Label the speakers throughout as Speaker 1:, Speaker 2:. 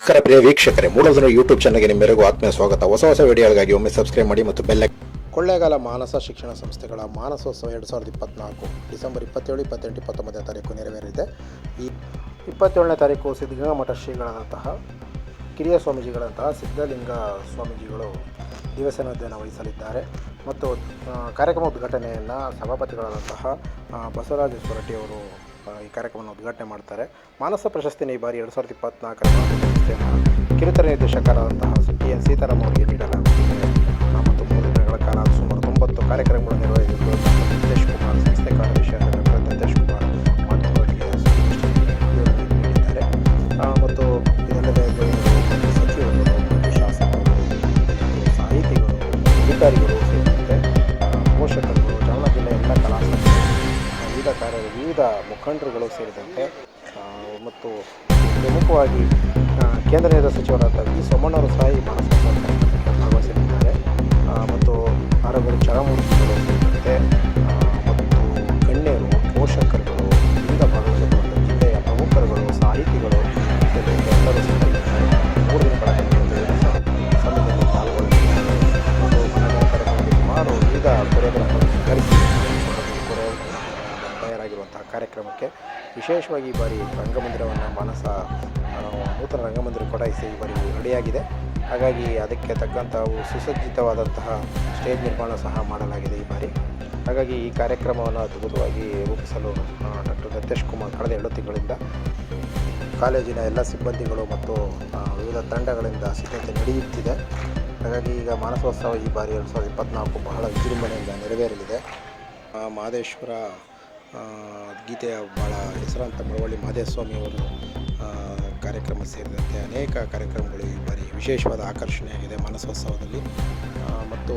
Speaker 1: ನಮಸ್ಕಾರ ಪ್ರಿಯ ವೀಕ್ಷಕರೇ, ಮೂಲಧನ ಯೂಟ್ಯೂಬ್ ಚಾನಲ್ಗೆ ನಿಮ್ಮೆಲ್ಲರಿಗೂ ಆತ್ಮೀಯ ಸ್ವಾಗತ. ಹೊಸ ವಿಡಿಯೋಗಳಿಗಾಗಿ ಒಮ್ಮೆ ಸಬ್ಸ್ಕ್ರೈಬ್ ಮಾಡಿ ಮತ್ತು ಬೆಲ್. ಕೊಳ್ಳೇಗಾಲ ಮಾನಸ ಶಿಕ್ಷಣ ಸಂಸ್ಥೆಗಳ ಮಾನಸೋತ್ಸವ 2024 ಡಿಸೆಂಬರ್ 27, 28, 29ನೇ ತಾರೀಕು ನೆರವೇರಿದೆ. ಈ 27ನೇ ತಾರೀಕು ಸಿದ್ಧಗಂಗಾ ಮಠ ಶ್ರೀಗಳಾದಂತಹ ಕಿರಿಯ ಸ್ವಾಮೀಜಿಗಳಂತಹ ಸಿದ್ಧಲಿಂಗ ಸ್ವಾಮೀಜಿಗಳು ದಿವಸನೋದ್ಯಾನ ವಹಿಸಲಿದ್ದಾರೆ ಮತ್ತು ಕಾರ್ಯಕ್ರಮ ಉದ್ಘಾಟನೆಯನ್ನು ಸಭಾಪತಿಗಳಾದಂತಹ ಬಸವರಾಜ ಸೊರಟ್ಟಿಯವರು ಈ ಕಾರ್ಯಕ್ರಮವನ್ನು ಉದ್ಘಾಟನೆ ಮಾಡ್ತಾರೆ. ಮಾನಸ ಪ್ರಶಸ್ತಿನ ಈ ಬಾರಿ 2024ರ ಪ್ರಶಸ್ತಿಯನ್ನು ಕಿರುತೆರೆ ನಿರ್ದೇಶಕರಾದಂತಹ TN ಸೀತಾರಾಮ್ ಅವರಿಗೆ ನೀಡಲಾಗುತ್ತಿದೆ ಮತ್ತು 3 ದಿನಗಳ ಕಾಲ ಸುಮಾರು 90 ಕಾರ್ಯಕ್ರಮಗಳು ನಿರ್ವಹಿಸಿದ್ದು ನಿತೇಶ್ ಕುಮಾರ್, ಸಂಸ್ಥೆ ಕಾರ್ಯದರ್ಶಿಯಾದ ನಿತೇಶ್ ಕುಮಾರ್ ಮಾಧ್ಯಮಗಳಿಗೆ ನೀಡಿದ್ದಾರೆ. ಮತ್ತು ಇದಲ್ಲದೆ ಸಚಿವರು, ಶಾಸಕರು, ಸಾಹಿತಿಗಳು, ಅಧಿಕಾರಿಗಳು ಸೇರಿದಂತೆ ಪೋಷಕರುಗಳು, ಚಾಮರಾಜನಗರ ಜಿಲ್ಲೆಯ ಎಲ್ಲ ಕಲಾ ವಿವಿಧ ಮುಖಂಡರುಗಳು ಸೇರಿದಂತೆ ಮತ್ತು ಪ್ರಮುಖವಾಗಿ ಕೇಂದ್ರ ನೇರ ಸಚಿವರಾದ ವಿ ಸೋಮಣ್ಣವರು ಸಹ ಈ ಮಾನಸ ಭಾಗವಹಿಸಲಿದ್ದಾರೆ ಮತ್ತು ಆರೋಗ್ಯ ಚರಮೂರ್ತಿಗಳು ಸೇರಿದಂತೆ ಮತ್ತು ಗಣ್ಯರು, ಪೋಷಕರುಗಳು, ವಿವಿಧ ಭಾಗವಹಿಸಿರುವಂಥ ಜಿಲ್ಲೆಯ ಪ್ರಮುಖರುಗಳು, ಸಾಹಿತಿಗಳು ಸೇರಿದಂತೆ ಎಲ್ಲರೂ ಸಹ 3 ದಿನಗಳ ಸಮಯದಲ್ಲಿ ಪಾಲ್ಗೊಳ್ಳಲಿದ್ದಾರೆ ಮತ್ತು ಕಾರ್ಯಕ್ರಮದಲ್ಲಿ ಸುಮಾರು ವಿವಿಧ ಕೊರಿಯೋಗ್ರಾಫರ್ಗಳನ್ನು ಕರೆಸಿ ತಯಾರಾಗಿರುವಂತಹ ಕಾರ್ಯಕ್ರಮಕ್ಕೆ ವಿಶೇಷವಾಗಿ ಈ ಬಾರಿ ರಂಗಮಂದಿರವನ್ನು ಮಾನಸ ನೂತನ ರಂಗಮಂದಿರ ಕೂಡ ಈ ಬಾರಿ ರೆಡಿಯಾಗಿದೆ. ಹಾಗಾಗಿ ಅದಕ್ಕೆ ತಕ್ಕಂತಹ ಸುಸಜ್ಜಿತವಾದಂತಹ ಸ್ಟೇಜ್ ನಿರ್ಮಾಣ ಸಹ ಮಾಡಲಾಗಿದೆ ಈ ಬಾರಿ. ಹಾಗಾಗಿ ಈ ಕಾರ್ಯಕ್ರಮವನ್ನು ಅದ್ಭುತವಾಗಿ ರೂಪಿಸಲು ಡಾಕ್ಟರ್ ನಿತೇಶ್ ಕುಮಾರ್ ಕಳೆದ 2 ತಿಂಗಳಿಂದ ಕಾಲೇಜಿನ ಎಲ್ಲ ಸಿಬ್ಬಂದಿಗಳು ಮತ್ತು ವಿವಿಧ ತಂಡಗಳಿಂದ ಸಿದ್ಧತೆ ನಡೆಯುತ್ತಿದೆ. ಹಾಗಾಗಿ ಈಗ ಮಾನಸೋತ್ಸವ ಈ ಬಾರಿ 2024 ಬಹಳ ವಿಜೃಂಭಣೆಯಿಂದ ನೆರವೇರಲಿದೆ. ಮಹದೇಶ್ವರ ಗೀತೆಯ ಭಾಳ ಹೆಸರಾಂತ ಮಳವಳ್ಳಿ ಮಹದೇವಸ್ವಾಮಿಯವರು ಕಾರ್ಯಕ್ರಮ ಸೇರಿದಂತೆ ಅನೇಕ ಕಾರ್ಯಕ್ರಮಗಳು ಈ ಬಾರಿ ವಿಶೇಷವಾದ ಆಕರ್ಷಣೆಯಾಗಿದೆ ಮಾನಸೋತ್ಸವದಲ್ಲಿ. ಮತ್ತು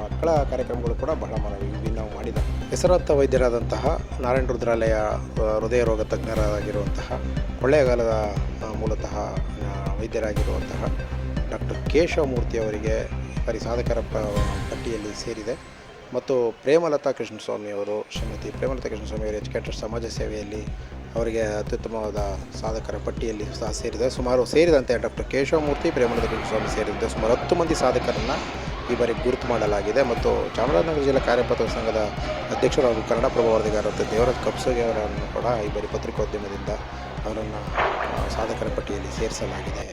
Speaker 1: ಮಕ್ಕಳ ಕಾರ್ಯಕ್ರಮಗಳು ಕೂಡ ಬಹಳ ವಿಭಿನ್ನ ಮಾಡಿದ ಹೆಸರಾಂತ ವೈದ್ಯರಾದಂತಹ ನಾರಾಯಣ ರುದ್ರಾಲಯ ಹೃದಯ ರೋಗ ತಜ್ಞರಾಗಿರುವಂತಹ ಕೊಳ್ಳೇಗಾಲದ ಮೂಲತಃ ವೈದ್ಯರಾಗಿರುವಂತಹ ಡಾಕ್ಟರ್ ಕೇಶವಮೂರ್ತಿಯವರಿಗೆ ಬಾರಿ ಸಾಧಕರ ಪಟ್ಟಿಯಲ್ಲಿ ಸೇರಿದೆ. ಮತ್ತು ಪ್ರೇಮಲತಾ ಕೃಷ್ಣಸ್ವಾಮಿಯವರು, ಶ್ರೀಮತಿ ಪ್ರೇಮಲತಾ ಕೃಷ್ಣಸ್ವಾಮಿಯವರು ಎಜುಕೇಟರ್ ಸಮಾಜ ಸೇವೆಯಲ್ಲಿ ಅವರಿಗೆ ಅತ್ಯುತ್ತಮವಾದ ಸಾಧಕರ ಪಟ್ಟಿಯಲ್ಲಿ ಸಹ ಸೇರಿದೆ. ಸೇರಿದಂತೆ ಡಾಕ್ಟರ್ ಕೇಶವಮೂರ್ತಿ, ಪ್ರೇಮಲತಾ ಕೃಷ್ಣಸ್ವಾಮಿ ಸೇರಿದಂತೆ ಸುಮಾರು 10 ಮಂದಿ ಸಾಧಕರನ್ನು ಈ ಬಾರಿ ಗುರುತು ಮಾಡಲಾಗಿದೆ. ಮತ್ತು ಚಾಮರಾಜನಗರ ಜಿಲ್ಲಾ ಕಾರ್ಯಪತ್ರ ಸಂಘದ ಅಧ್ಯಕ್ಷರು ಹಾಗೂ ಕನ್ನಡಪ್ರಭ ವರದಿಗಾರರಾದ ದೇವರಾಜ್ ಕಪ್ಸೋಗೆ ಅವರನ್ನು ಕೂಡ ಈ ಬಾರಿ ಪತ್ರಿಕೋದ್ಯಮದಿಂದ ಅವರನ್ನು ಸಾಧಕರ ಪಟ್ಟಿಯಲ್ಲಿ ಸೇರಿಸಲಾಗಿದೆ.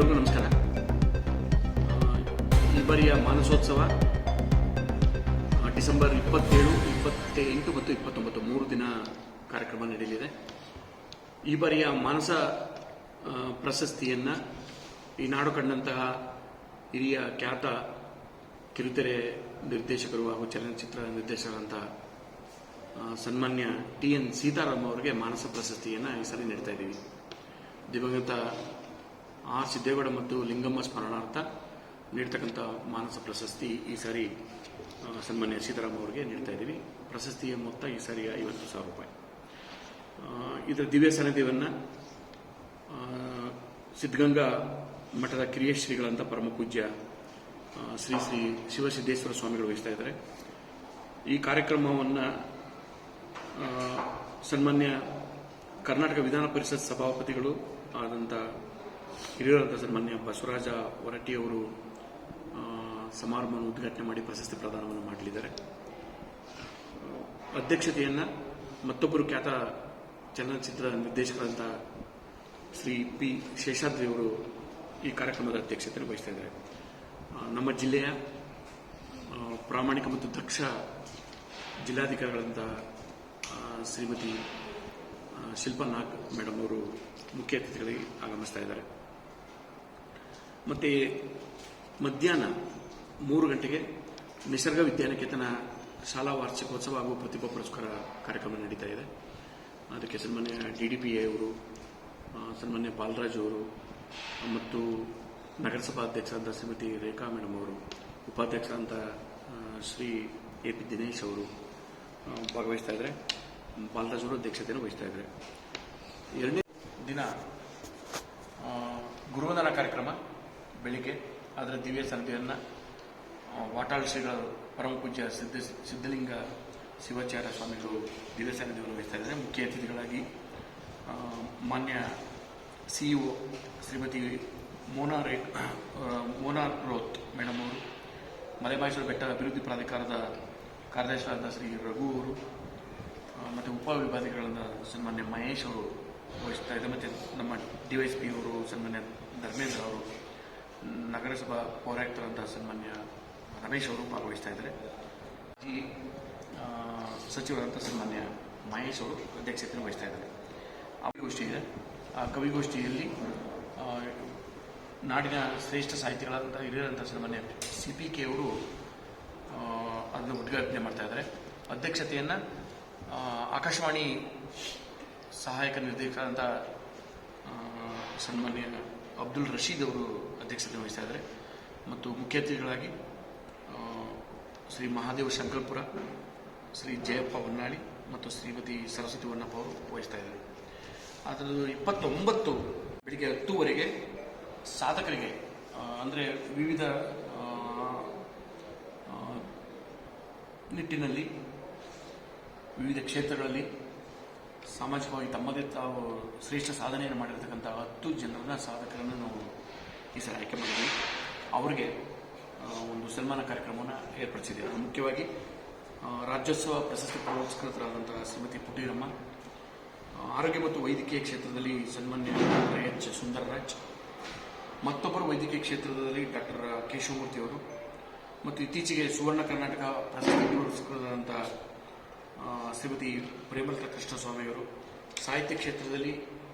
Speaker 2: ಎಲ್ಲರಿಗೂ ನಮಸ್ಕಾರ. ಈ ಬಾರಿಯ ಮಾನಸೋತ್ಸವ ಡಿಸೆಂಬರ್ 27, 28 ಮತ್ತು 29 3 ದಿನ ಕಾರ್ಯಕ್ರಮ ನಡೆಯಲಿದೆ. ಈ ಬಾರಿಯ ಮಾನಸ ಪ್ರಶಸ್ತಿಯನ್ನು ಈ ನಾಡು ಕಂಡಂತಹ ಹಿರಿಯ ಖ್ಯಾತ ಕಿರುತೆರೆ ನಿರ್ದೇಶಕರು ಹಾಗೂ ಚಲನಚಿತ್ರ ನಿರ್ದೇಶಕರಂತಹ ಸನ್ಮಾನ್ಯ TN ಸೀತಾರಾಮ್ ಅವರಿಗೆ ಮಾನಸ ಪ್ರಶಸ್ತಿಯನ್ನು ಈ ಸಲ ನೀಡ್ತಾ ಇದ್ದೀವಿ. ದಿವಂಗತ R ಸಿದ್ದೇಗೌಡ ಮತ್ತು ಲಿಂಗಮ್ಮ ಸ್ಮರಣಾರ್ಥ ನೀಡ್ತಕ್ಕಂಥ ಮಾನಸ ಪ್ರಶಸ್ತಿ ಈ ಸಾರಿ ಸನ್ಮಾನ್ಯ ಸೀತಾರಾಮ್ ಅವರಿಗೆ ನೀಡ್ತಾ ಇದ್ದೀವಿ. ಪ್ರಶಸ್ತಿಯ ಮೊತ್ತ ಈ ಸಾರಿ 50,000 ರೂಪಾಯಿ. ಇದರ ದಿವ್ಯ ಸಾನ್ನಿಧ್ಯವನ್ನು ಸಿದ್ಧಗಂಗಾ ಮಠದ ಕಿರಿಯ ಶ್ರೀಗಳಂತ ಪರಮ ಪೂಜ್ಯ ಶ್ರೀ ಶ್ರೀ ಶಿವಸಿದ್ದೇಶ್ವರ ಸ್ವಾಮಿಗಳು ವಹಿಸ್ತಾ ಇದ್ದಾರೆ. ಈ ಕಾರ್ಯಕ್ರಮವನ್ನು ಸನ್ಮಾನ್ಯ ಕರ್ನಾಟಕ ವಿಧಾನ ಪರಿಷತ್ ಸಭಾಪತಿಗಳು ಆದಂಥ ಹಿರಿಯರಾದ ಸನ್ಮಾನ್ಯ ಬಸವರಾಜ ಹೊರಟ್ಟಿಯವರು ಸಮಾರಂಭವನ್ನು ಉದ್ಘಾಟನೆ ಮಾಡಿ ಪ್ರಶಸ್ತಿ ಪ್ರದಾನವನ್ನು ಮಾಡಲಿದ್ದಾರೆ. ಅಧ್ಯಕ್ಷತೆಯನ್ನು ಮತ್ತೊಬ್ಬರು ಖ್ಯಾತ ಚಲನಚಿತ್ರ ನಿರ್ದೇಶಕರಂತ ಶ್ರೀ P. ಶೇಷಾದ್ರಿ ಅವರು ಈ ಕಾರ್ಯಕ್ರಮದ ಅಧ್ಯಕ್ಷತೆಯನ್ನು ವಹಿಸ್ತಾ ಇದ್ದಾರೆ. ನಮ್ಮ ಜಿಲ್ಲೆಯ ಪ್ರಾಮಾಣಿಕ ಮತ್ತು ದಕ್ಷ ಜಿಲ್ಲಾಧಿಕಾರಿಗಳಂತ ಶ್ರೀಮತಿ ಶಿಲ್ಪಾ ನಾಗ್ ಮೇಡಮ್ ಅವರು ಮುಖ್ಯ ಅತಿಥಿಗಳಿಗೆ ಆಗಮಿಸ್ತಾ ಇದ್ದಾರೆ. ಮತ್ತು ಮಧ್ಯಾಹ್ನ 3 ಗಂಟೆಗೆ ನಿಸರ್ಗ ವಿದ್ಯಾನಿಕೇತನ ಶಾಲಾ ವಾರ್ಷಿಕೋತ್ಸವ ಹಾಗೂ ಪ್ರತಿಭಾ ಪುರಸ್ಕಾರ ಕಾರ್ಯಕ್ರಮ ನಡೀತಾ ಇದೆ. ಅದಕ್ಕೆ ಸನ್ಮಾನ್ಯ DDPA ಅವರು, ಸನ್ಮಾನ್ಯ ಬಾಲರಾಜ್ ಅವರು ಮತ್ತು ನಗರಸಭಾ ಅಧ್ಯಕ್ಷರಾದ ಶ್ರೀಮತಿ ರೇಖಾ ಮೇಡಮ್ ಅವರು, ಉಪಾಧ್ಯಕ್ಷರಾದಂಥ ಶ್ರೀ AP ದಿನೇಶ್ ಅವರು ಭಾಗವಹಿಸ್ತಾ ಇದ್ದಾರೆ. ಬಾಲರಾಜ್ ಅವರು ಅಧ್ಯಕ್ಷತೆಯನ್ನು ವಹಿಸ್ತಾ ಇದ್ದಾರೆ. 2ನೇ ದಿನ ಗುರುವಂದನಾ ಕಾರ್ಯಕ್ರಮ ಬೆಳಿಗ್ಗೆ. ಅದರ ದಿವ್ಯ ಸಾನ್ನಿಧ್ಯವನ್ನು ವಾಟಾಳ್ ಶ್ರೀಗಳ ಪರಮ ಪೂಜ್ಯ ಸಿದ್ಧಲಿಂಗ ಶಿವಾಚಾರ್ಯ ಸ್ವಾಮಿಗಳು ದಿವ್ಯ ಸಾನ್ನಿಧ್ಯವನ್ನು ವಹಿಸ್ತಾ ಇದ್ದಾರೆ. ಮುಖ್ಯ ಅತಿಥಿಗಳಾಗಿ ಮಾನ್ಯ CEO Shrimati Mona Roth madam ಅವರು, ಮಲೆಮಹೇಶ್ವರ ಬೆಟ್ಟ ಅಭಿವೃದ್ಧಿ ಪ್ರಾಧಿಕಾರದ ಕಾರ್ಯದರ್ಶಿಯಾದ ಶ್ರೀ ರಘು ಅವರು ಮತ್ತು ಉಪವಿಭಾಗಗಳಾದ ಸನ್ಮಾನ್ಯ ಮಹೇಶ್ ಅವರು ವಹಿಸ್ತಾ ಇದ್ದಾರೆ. ಮತ್ತು ನಮ್ಮ DYSP ಅವರು ಸನ್ಮಾನ್ಯ ಧರ್ಮೇಂದ್ರ ಅವರು, ನಗರಸಭಾ ಪೌರಾಯುಕ್ತರಂತಹ ಸನ್ಮಾನ್ಯ ರಮೇಶ್ ಅವರು ಭಾಗವಹಿಸ್ತಾ ಇದ್ದಾರೆ. ಈ ಸಚಿವರಂತ ಸನ್ಮಾನ್ಯ ಮಹೇಶ್ ಅವರು ಅಧ್ಯಕ್ಷತೆಯನ್ನು ವಹಿಸ್ತಾ ಇದ್ದಾರೆ. ಕವಿಗೋಷ್ಠಿ ಇದೆ. ಆ ಕವಿಗೋಷ್ಠಿಯಲ್ಲಿ ನಾಡಿನ ಶ್ರೇಷ್ಠ ಸಾಹಿತಿಗಳಾದಂಥ ಹಿರಿಯರಂಥ ಸನ್ಮಾನ್ಯ CPK ಅವರು ಅದನ್ನು ಉದ್ಘಾಟನೆ ಮಾಡ್ತಾ ಇದ್ದಾರೆ. ಅಧ್ಯಕ್ಷತೆಯನ್ನು ಆಕಾಶವಾಣಿ ಸಹಾಯಕ ನಿರ್ದೇಶಕರಾದಂಥ ಸನ್ಮಾನ್ಯ ಅಬ್ದುಲ್ ರಶೀದ್ ಅವರು ಅಧ್ಯಕ್ಷತೆ ವಹಿಸ್ತಾ ಇದ್ದಾರೆ. ಮತ್ತು ಮುಖ್ಯ ಅತಿಥಿಗಳಾಗಿ ಶ್ರೀ ಮಹಾದೇವ ಶಂಕರಪುರ, ಶ್ರೀ ಜಯಪ್ಪ ಹೊನ್ನಾಳಿ ಮತ್ತು ಶ್ರೀಮತಿ ಸರಸ್ವತಿ ಹೊನ್ನಪ್ಪ ಅವರು ವಹಿಸ್ತಾ ಇದ್ದಾರೆ. ಅದರದ್ದು 29 ಬೆಳಿಗ್ಗೆ 10 ಸಾಧಕರಿಗೆ, ಅಂದರೆ ವಿವಿಧ ನಿಟ್ಟಿನಲ್ಲಿ ವಿವಿಧ ಕ್ಷೇತ್ರಗಳಲ್ಲಿ ಸಾಮಾಜಿಕವಾಗಿ ತಮ್ಮದೇ ತಾವು ಶ್ರೇಷ್ಠ ಸಾಧನೆಯನ್ನು ಮಾಡಿರ್ತಕ್ಕಂಥ 10 ಜನರನ್ನ ಸಾಧಕರನ್ನು ನಾವು ಈ ಸಲ ಆಯ್ಕೆ ಮಾಡಿದ್ವಿ. ಅವರಿಗೆ ಒಂದು ಸನ್ಮಾನ ಕಾರ್ಯಕ್ರಮವನ್ನು ಏರ್ಪಡಿಸಿದ್ದೇವೆ. ಮುಖ್ಯವಾಗಿ ರಾಜ್ಯೋತ್ಸವ ಪ್ರಶಸ್ತಿ ಪುರಸ್ಕೃತರಾದಂತಹ ಶ್ರೀಮತಿ ಪುಟೀರಮ್ಮ, ಆರೋಗ್ಯ ಮತ್ತು ವೈದ್ಯಕೀಯ ಕ್ಷೇತ್ರದಲ್ಲಿ ಸನ್ಮಾನ್ಯ H. ಸುಂದರರಾಜ್, ಮತ್ತೊಬ್ಬರು ವೈದ್ಯಕೀಯ ಕ್ಷೇತ್ರದಲ್ಲಿ ಡಾಕ್ಟರ್ ಕೇಶವಮೂರ್ತಿ ಅವರು, ಮತ್ತು ಇತ್ತೀಚೆಗೆ ಸುವರ್ಣ ಕರ್ನಾಟಕ ಪ್ರಶಸ್ತಿ ಪುರಸ್ಕೃತರಾದಂಥ ಶ್ರೀಮತಿ ಪ್ರೇಮಲತಾ ಕೃಷ್ಣಸ್ವಾಮಿಯವರು, ಸಾಹಿತ್ಯ ಕ್ಷೇತ್ರದಲ್ಲಿ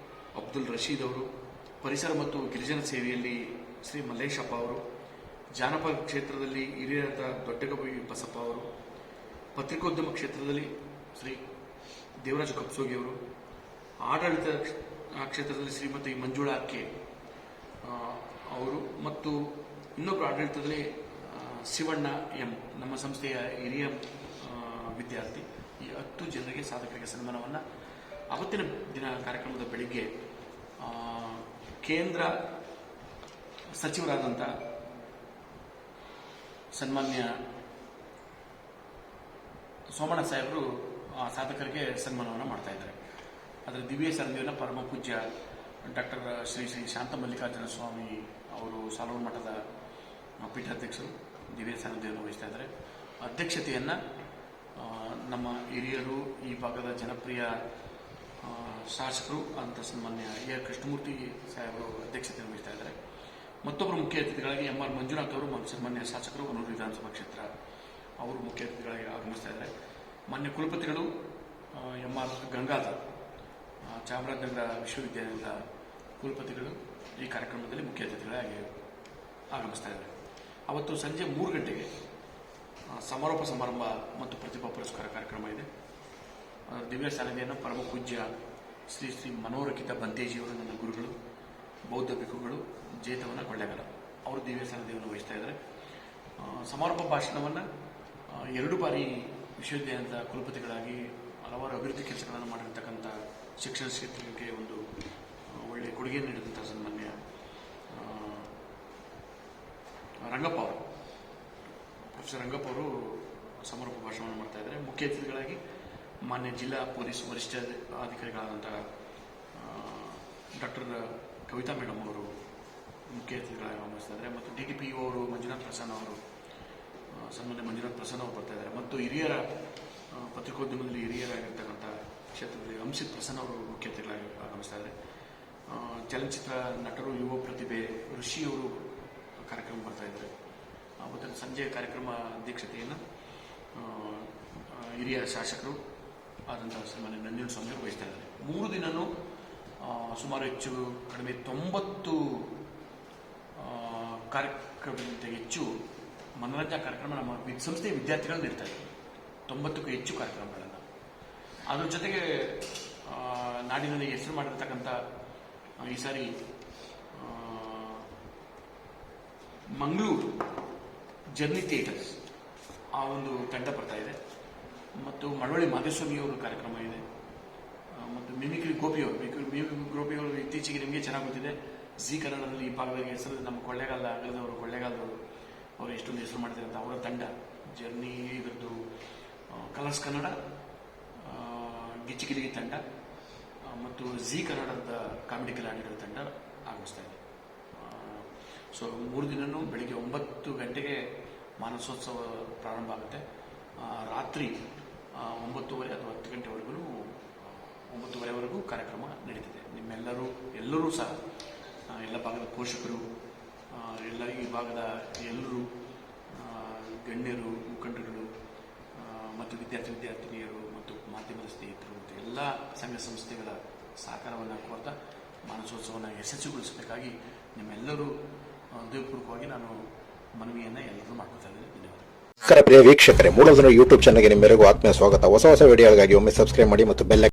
Speaker 2: ಅಬ್ದುಲ್ ರಶೀದ್ ಅವರು, ಪರಿಸರ ಮತ್ತು ಗಿರಿಜನ ಸೇವೆಯಲ್ಲಿ ಶ್ರೀ ಮಲ್ಲೇಶಪ್ಪ ಅವರು, ಜಾನಪದ ಕ್ಷೇತ್ರದಲ್ಲಿ ಹಿರಿಯರಾದ ದೊಡ್ಡಗವಿ ಬಸಪ್ಪ ಅವರು, ಪತ್ರಿಕೋದ್ಯಮ ಕ್ಷೇತ್ರದಲ್ಲಿ ಶ್ರೀ ದೇವರಾಜ ಕಪ್ಸೋಗಿ ಅವರು, ಆಡಳಿತ ಕ್ಷೇತ್ರದಲ್ಲಿ ಶ್ರೀಮತಿ ಮಂಜುಳಾ ಕೆ ಅವರು, ಮತ್ತು ಇನ್ನೊಬ್ಬರು ಆಡಳಿತದಲ್ಲಿ ಶಿವಣ್ಣ M, ನಮ್ಮ ಸಂಸ್ಥೆಯ ಹಿರಿಯ ವಿದ್ಯಾರ್ಥಿ. ಈ 10 ಜನರಿಗೆ ಸಾಧಕರಿಗೆ ಸನ್ಮಾನವನ್ನು ಅವತ್ತಿನ ದಿನ ಕಾರ್ಯಕ್ರಮದ ಬೆಳಿಗ್ಗೆ ಕೇಂದ್ರ ಸಚಿವರಾದಂಥ ಸನ್ಮಾನ್ಯ ಸೋಮಣ್ಣ ಸಾಹೇಬರು ಸಾಧಕರಿಗೆ ಸನ್ಮಾನವನ್ನು ಮಾಡ್ತಾ ಇದ್ದಾರೆ. ಅದರ ದಿವ್ಯ ಸಾನ್ನಿಧ್ಯವನ್ನು ಪರಮ ಪೂಜ್ಯ ಡಾಕ್ಟರ್ ಶ್ರೀ ಶ್ರೀ ಶಾಂತ ಮಲ್ಲಿಕಾರ್ಜುನ ಸ್ವಾಮಿ ಅವರು ಸಾಲೂರು ಮಠದ ಪೀಠಾಧ್ಯಕ್ಷರು ದಿವ್ಯ ಸಾನ್ನಿಧ್ಯವನ್ನು ವಹಿಸ್ತಾ ಇದ್ದಾರೆ. ಅಧ್ಯಕ್ಷತೆಯನ್ನು ನಮ್ಮ ಹಿರಿಯರು, ಈ ಭಾಗದ ಜನಪ್ರಿಯ ಶಾಸಕರು ಅಂತ ಸನ್ಮಾನ್ಯ ಎ ಕೃಷ್ಣಮೂರ್ತಿ ಸಾಹೇಬರು ಅಧ್ಯಕ್ಷತೆಯನ್ನು ವಹಿಸ್ತಾ ಇದ್ದಾರೆ. ಮತ್ತೊಬ್ಬರು ಮುಖ್ಯ ಅತಿಥಿಗಳಾಗಿ ಎಂ.ಆರ್. ಮಂಜುನಾಥ್ ಅವರು ಸನ್ಮಾನ್ಯ ಶಾಸಕರು ಹೊನ್ನೂರು ವಿಧಾನಸಭಾ ಕ್ಷೇತ್ರ ಅವರು ಮುಖ್ಯ ಅತಿಥಿಗಳಾಗಿ ಆಗಮಿಸ್ತಾ ಇದ್ದಾರೆ. ಮಾನ್ಯ ಕುಲಪತಿಗಳು ಎಂ.ಆರ್. ಗಂಗಾಧರ್ ಚಾಮರಾಜನಗರ ವಿಶ್ವವಿದ್ಯಾಲಯದ ಕುಲಪತಿಗಳು ಈ ಕಾರ್ಯಕ್ರಮದಲ್ಲಿ ಮುಖ್ಯ ಅತಿಥಿಗಳಾಗಿ ಆಗಮಿಸ್ತಾ ಇದ್ದಾರೆ. ಅವತ್ತು ಸಂಜೆ 3 ಗಂಟೆಗೆ ಸಮಾರೋಪ ಸಮಾರಂಭ ಮತ್ತು ಪ್ರತಿಭಾ ಪುರಸ್ಕಾರ ಕಾರ್ಯಕ್ರಮ ಇದೆ. ದಿವ್ಯ ಸಾನ್ನಿಧ್ಯವನ್ನು ಪರಮ ಪೂಜ್ಯ ಶ್ರೀ ಶ್ರೀ ಮನೋರಕಿತ ಬಂತೇಜಿಯವರು, ನನ್ನ ಗುರುಗಳು, ಬೌದ್ಧ ಭಿಕ್ಕುಗಳು, ಜೇತವನ ಕೊಳ್ಳೇಗಾಲ ಅವರು ದಿವ್ಯ ಸಾನ್ನಿಧ್ಯವನ್ನು ವಹಿಸ್ತಾ ಇದ್ದಾರೆ. ಸಮಾರೋಪ ಭಾಷಣವನ್ನು 2 ಬಾರಿ ವಿಶ್ವವಿದ್ಯಾಲಯದ ಕುಲಪತಿಗಳಾಗಿ ಹಲವಾರು ಅಭಿವೃದ್ಧಿ ಕೆಲಸಗಳನ್ನು ಮಾಡಿರ್ತಕ್ಕಂಥ ಶಿಕ್ಷಣ ಕ್ಷೇತ್ರಕ್ಕೆ ಒಂದು ಒಳ್ಳೆಯ ಕೊಡುಗೆಯನ್ನು ನೀಡಿದಂಥ ಸನ್ಮಾನ್ಯ ರಂಗಪ್ಪ ಅವರು, ಪ್ರೊಫೆಸರ್ ರಂಗಪ್ಪ ಅವರು ಸಮಾರೋಪ ಭಾಷಣವನ್ನು ಮಾಡ್ತಾ ಇದ್ದಾರೆ. ಮುಖ್ಯ ಅತಿಥಿಗಳಾಗಿ ಮಾನ್ಯ ಜಿಲ್ಲಾ ಪೊಲೀಸ್ ವರಿಷ್ಠ ಅಧಿಕಾರಿಗಳಾದಂಥ ಡಾಕ್ಟರ್ ಕವಿತಾ ಮೇಡಮ್ ಅವರು ಮುಖ್ಯ ಅತಿಥಿಗಳಾಗಿ ಆಗಮಿಸ್ತಾ ಇದ್ದಾರೆ. ಮತ್ತು DTPO ಅವರು ಮಂಜುನಾಥ್ ಪ್ರಸನ್ನ ಅವರು, ಸನ್ಮಾನ್ಯ ಮಂಜುನಾಥ್ ಪ್ರಸನ್ನ ಅವರು ಬರ್ತಾ ಇದ್ದಾರೆ. ಮತ್ತು ಹಿರಿಯರ ಪತ್ರಿಕೋದ್ಯಮದಲ್ಲಿ ಹಿರಿಯರಾಗಿರ್ತಕ್ಕಂಥ ಕ್ಷೇತ್ರದಲ್ಲಿ ಅಂಶಿತ್ ಪ್ರಸನ್ನ ಅವರು ಮುಖ್ಯ ಅತಿಥಿಗಳಾಗಿ ಆಗಮಿಸ್ತಾ ಇದ್ದಾರೆ. ಚಲನಚಿತ್ರ ನಟರು, ಯುವ ಪ್ರತಿಭೆ ಋಷಿಯವರು ಕಾರ್ಯಕ್ರಮ ಬರ್ತಾ ಇದ್ದಾರೆ. ಮತ್ತು ಸಂಜೆಯ ಕಾರ್ಯಕ್ರಮ ಅಧ್ಯಕ್ಷತೆಯನ್ನು ಹಿರಿಯ ಶಾಸಕರು ಆದಂಥ ಸನ್ಮಾನ್ಯ ನಂಜುಂಡ ಸ್ವಾಮಿ ಅವರು ವಹಿಸ್ತಾ ಇದ್ದಾರೆ. 3 ದಿನವೂ ಸುಮಾರು ಹೆಚ್ಚು ಕಡಿಮೆ 90 ಕಾರ್ಯಕ್ರಮಕ್ಕಿಂತ ಹೆಚ್ಚು ಮನೋರಂಜನಾ ಕಾರ್ಯಕ್ರಮ ನಮ್ಮ ಸಂಸ್ಥೆಯ ವಿದ್ಯಾರ್ಥಿಗಳು ನೀಡ್ತಾ ಇದ್ದಾರೆ. 90ಕ್ಕೂ ಹೆಚ್ಚು ಕಾರ್ಯಕ್ರಮಗಳನ್ನು. ಅದ್ರ ಜೊತೆಗೆ ನಾಡಿನಲ್ಲಿ ಹೆಸರು ಮಾಡಿರ್ತಕ್ಕಂಥ ಈ ಸಾರಿ ಮಂಗಳೂರು ಜರ್ನಿ ಥಿಯೇಟರ್ಸ್ ಆ ಒಂದು ತಂಡ ಬರ್ತಾ ಇದೆ. ಮತ್ತು ಮಳವಳ್ಳಿ ಮಾಧೇಸ್ವಾಮಿಯವರು ಕಾರ್ಯಕ್ರಮ ಇದೆ. ಮತ್ತು ಮಿಮಿಕ್ರಿ ಗೋಪಿಯವರು ಇತ್ತೀಚೆಗೆ ನಿಮಗೆ ಚೆನ್ನಾಗಿ ಗೊತ್ತಿದೆ, ಜಿ ಕನ್ನಡದಲ್ಲಿ ಈ ಭಾಗದಲ್ಲಿ ಹೆಸರು ನಮ್ಮ ಕೊಳ್ಳೇಗಾಲದವರು ಅವರು ಎಷ್ಟೊಂದು ಹೆಸರು ಮಾಡ್ತಾರೆ ಅಂತ ಅವರ ತಂಡ ಜರ್ನಿ ಇದರದ್ದು ಕಲರ್ಸ್ ಕನ್ನಡ, ಗಿಚ್ಚಿಗಿಲಿಗಿ ತಂಡ ಮತ್ತು ಜಿ ಕನ್ನಡದ ಕಾಮಿಡಿ ಕಲಾವಿದರ ತಂಡ ಆಗಮಿಸ್ತಾ ಇದೆ. ಸೊ 3 ದಿನವೂ ಬೆಳಿಗ್ಗೆ 9 ಗಂಟೆಗೆ ಮಾನಸೋತ್ಸವ ಪ್ರಾರಂಭ ಆಗುತ್ತೆ. ರಾತ್ರಿ 9:30 ಅಥವಾ 10 ಗಂಟೆವರೆಗೂ 9:30ವರೆಗೂ ಕಾರ್ಯಕ್ರಮ ನಡೀತಿದೆ. ಎಲ್ಲರೂ ಸಹ ಎಲ್ಲ ಭಾಗದ ಪೋಷಕರು, ಈ ಭಾಗದ ಎಲ್ಲರೂ ಗಣ್ಯರು, ಮುಖಂಡರುಗಳು ಮತ್ತು ವಿದ್ಯಾರ್ಥಿನಿಯರು ಮತ್ತು ಮಾಧ್ಯಮದ ಸ್ನೇಹಿತರು ಮತ್ತು ಎಲ್ಲ ಸಂಘ ಸಂಸ್ಥೆಗಳ ಸಹಕಾರವನ್ನು ಕೋರ್ತಾ ಮಾನಸೋತ್ಸವವನ್ನು ಯಶಸ್ವಿಗೊಳಿಸಬೇಕಾಗಿ ನಿಮ್ಮೆಲ್ಲರೂ ಹೃದಯಪೂರ್ವಕವಾಗಿ ನಾನು ಮನವಿಯನ್ನು ಎಲ್ಲರೂ ಮಾಡ್ಕೊತಾ ಇದ್ದೇನೆ. ಧನ್ಯವಾದ.
Speaker 1: ಪ್ರಿಯ ವೀಕ್ಷಕರೇ, ಮೂಲಧ್ವನಿ ಯೂಟ್ಯೂಬ್ ಚಾನಲ್ಗೆ ನಿಮ್ಮೆಲ್ಲರಿಗೂ ಆತ್ಮೀಯ ಸ್ವಾಗತ. ಹೊಸ ವಿಡಿಯೋಗಳಿಗಾಗಿ ಒಮ್ಮೆ ಸಬ್ಸ್ಕ್ರೈಬ್ ಮಾಡಿ ಮತ್ತು ಬೆಲ್